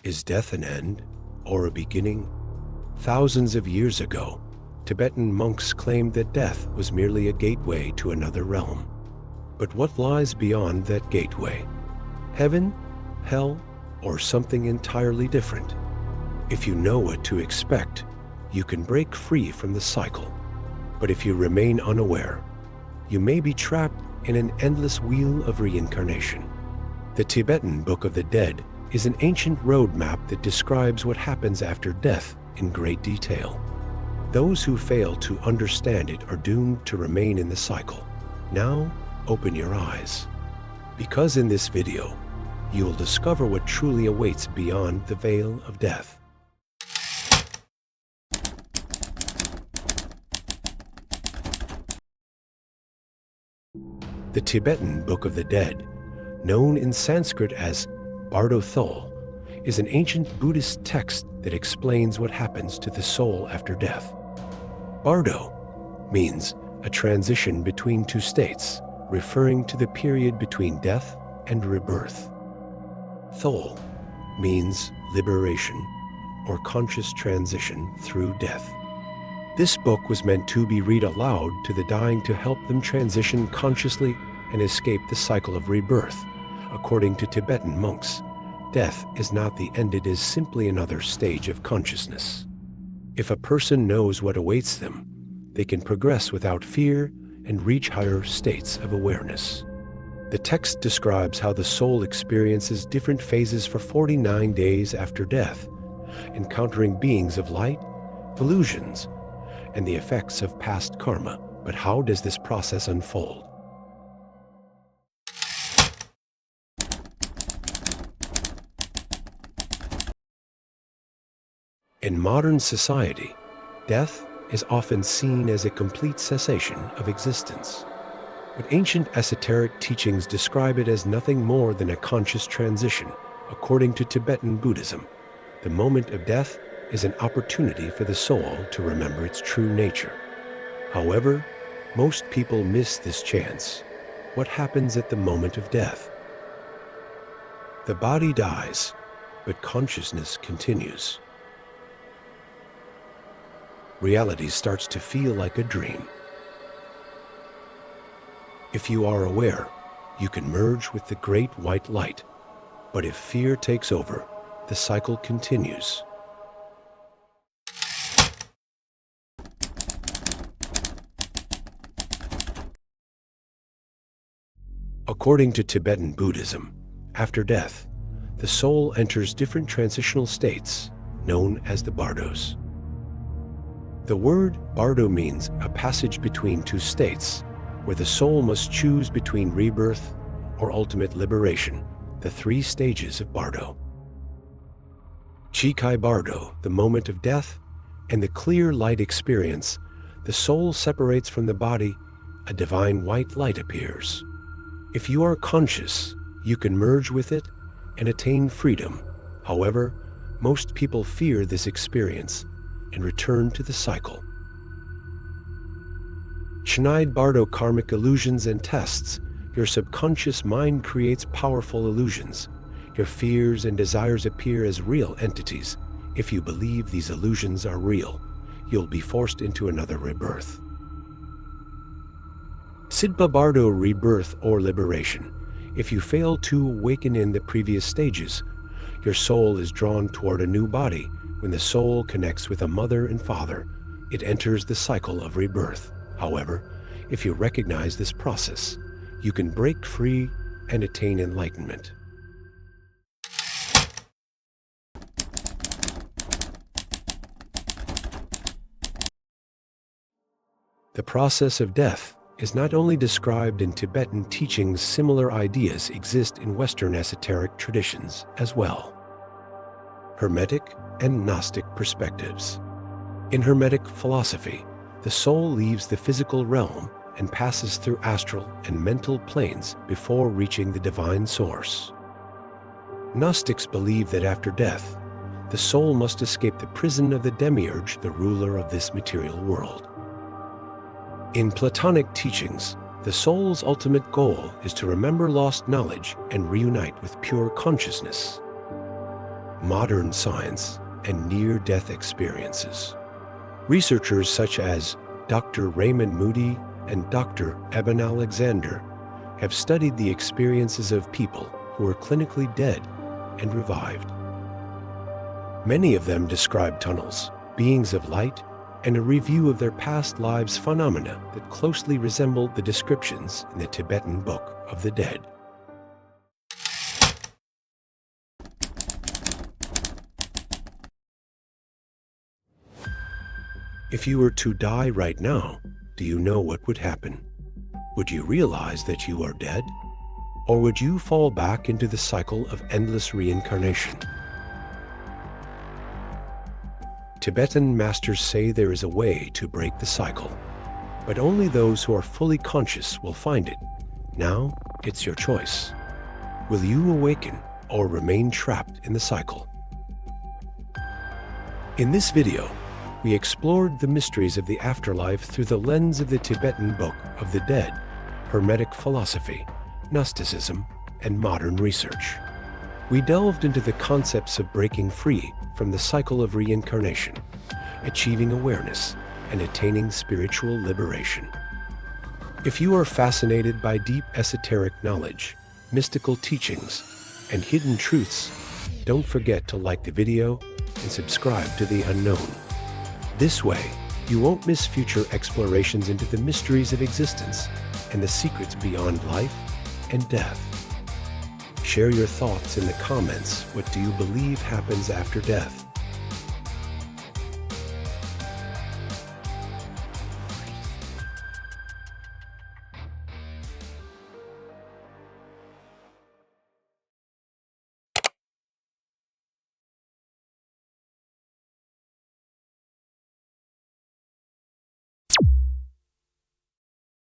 Is death an end or a beginning? Thousands of years ago, Tibetan monks claimed that death was merely a gateway to another realm. But what lies beyond that gateway? Heaven, hell, or something entirely different? If you know what to expect, you can break free from the cycle. But if you remain unaware, you may be trapped in an endless wheel of reincarnation. The Tibetan Book of the Dead is an ancient roadmap that describes what happens after death in great detail. Those who fail to understand it are doomed to remain in the cycle. Now, open your eyes. Because in this video, you will discover what truly awaits beyond the veil of death. The Tibetan Book of the Dead, known in Sanskrit as Bardo Thödol, is an ancient Buddhist text that explains what happens to the soul after death. Bardo means a transition between two states, referring to the period between death and rebirth. Thödol means liberation or conscious transition through death. This book was meant to be read aloud to the dying to help them transition consciously and escape the cycle of rebirth. According to Tibetan monks, death is not the end, it is simply another stage of consciousness. If a person knows what awaits them, they can progress without fear and reach higher states of awareness. The text describes how the soul experiences different phases for 49 days after death, encountering beings of light, illusions, and the effects of past karma. But how does this process unfold? In modern society, death is often seen as a complete cessation of existence. But ancient esoteric teachings describe it as nothing more than a conscious transition. According to Tibetan Buddhism, the moment of death is an opportunity for the soul to remember its true nature. However, most people miss this chance. What happens at the moment of death? The body dies, but consciousness continues. Reality starts to feel like a dream. If you are aware, you can merge with the great white light. But if fear takes over, the cycle continues. According to Tibetan Buddhism, after death, the soul enters different transitional states, known as the bardos. The word bardo means a passage between two states, where the soul must choose between rebirth or ultimate liberation, the three stages of bardo. Chikai bardo, the moment of death, and the clear light experience, the soul separates from the body, a divine white light appears. If you are conscious, you can merge with it and attain freedom. However, most people fear this experience and return to the cycle. Schneid Bardo karmic illusions and tests. Your subconscious mind creates powerful illusions. Your fears and desires appear as real entities. If you believe these illusions are real, you'll be forced into another rebirth. Sidpa Bardo rebirth or liberation. If you fail to awaken in the previous stages, your soul is drawn toward a new body. When the soul connects with a mother and father, it enters the cycle of rebirth. However, if you recognize this process, you can break free and attain enlightenment. The process of death is not only described in Tibetan teachings, similar ideas exist in Western esoteric traditions as well. Hermetic and Gnostic perspectives. In Hermetic philosophy, the soul leaves the physical realm and passes through astral and mental planes before reaching the divine source. Gnostics believe that after death, the soul must escape the prison of the demiurge, the ruler of this material world. In Platonic teachings, the soul's ultimate goal is to remember lost knowledge and reunite with pure consciousness. modern science, and near-death experiences. Researchers such as Dr. Raymond Moody and Dr. Eben Alexander have studied the experiences of people who are clinically dead and revived. Many of them describe tunnels, beings of light, and a review of their past lives phenomena that closely resemble the descriptions in the Tibetan Book of the Dead. If you were to die right now, do you know what would happen? Would you realize that you are dead? Or would you fall back into the cycle of endless reincarnation? Tibetan masters say there is a way to break the cycle, but only those who are fully conscious will find it. Now, it's your choice. Will you awaken or remain trapped in the cycle? In this video, we explored the mysteries of the afterlife through the lens of the Tibetan Book of the Dead, Hermetic philosophy, Gnosticism, and modern research. We delved into the concepts of breaking free from the cycle of reincarnation, achieving awareness, and attaining spiritual liberation. If you are fascinated by deep esoteric knowledge, mystical teachings, and hidden truths, don't forget to like the video and subscribe to The Unknown. This way, you won't miss future explorations into the mysteries of existence and the secrets beyond life and death. Share your thoughts in the comments. What do you believe happens after death?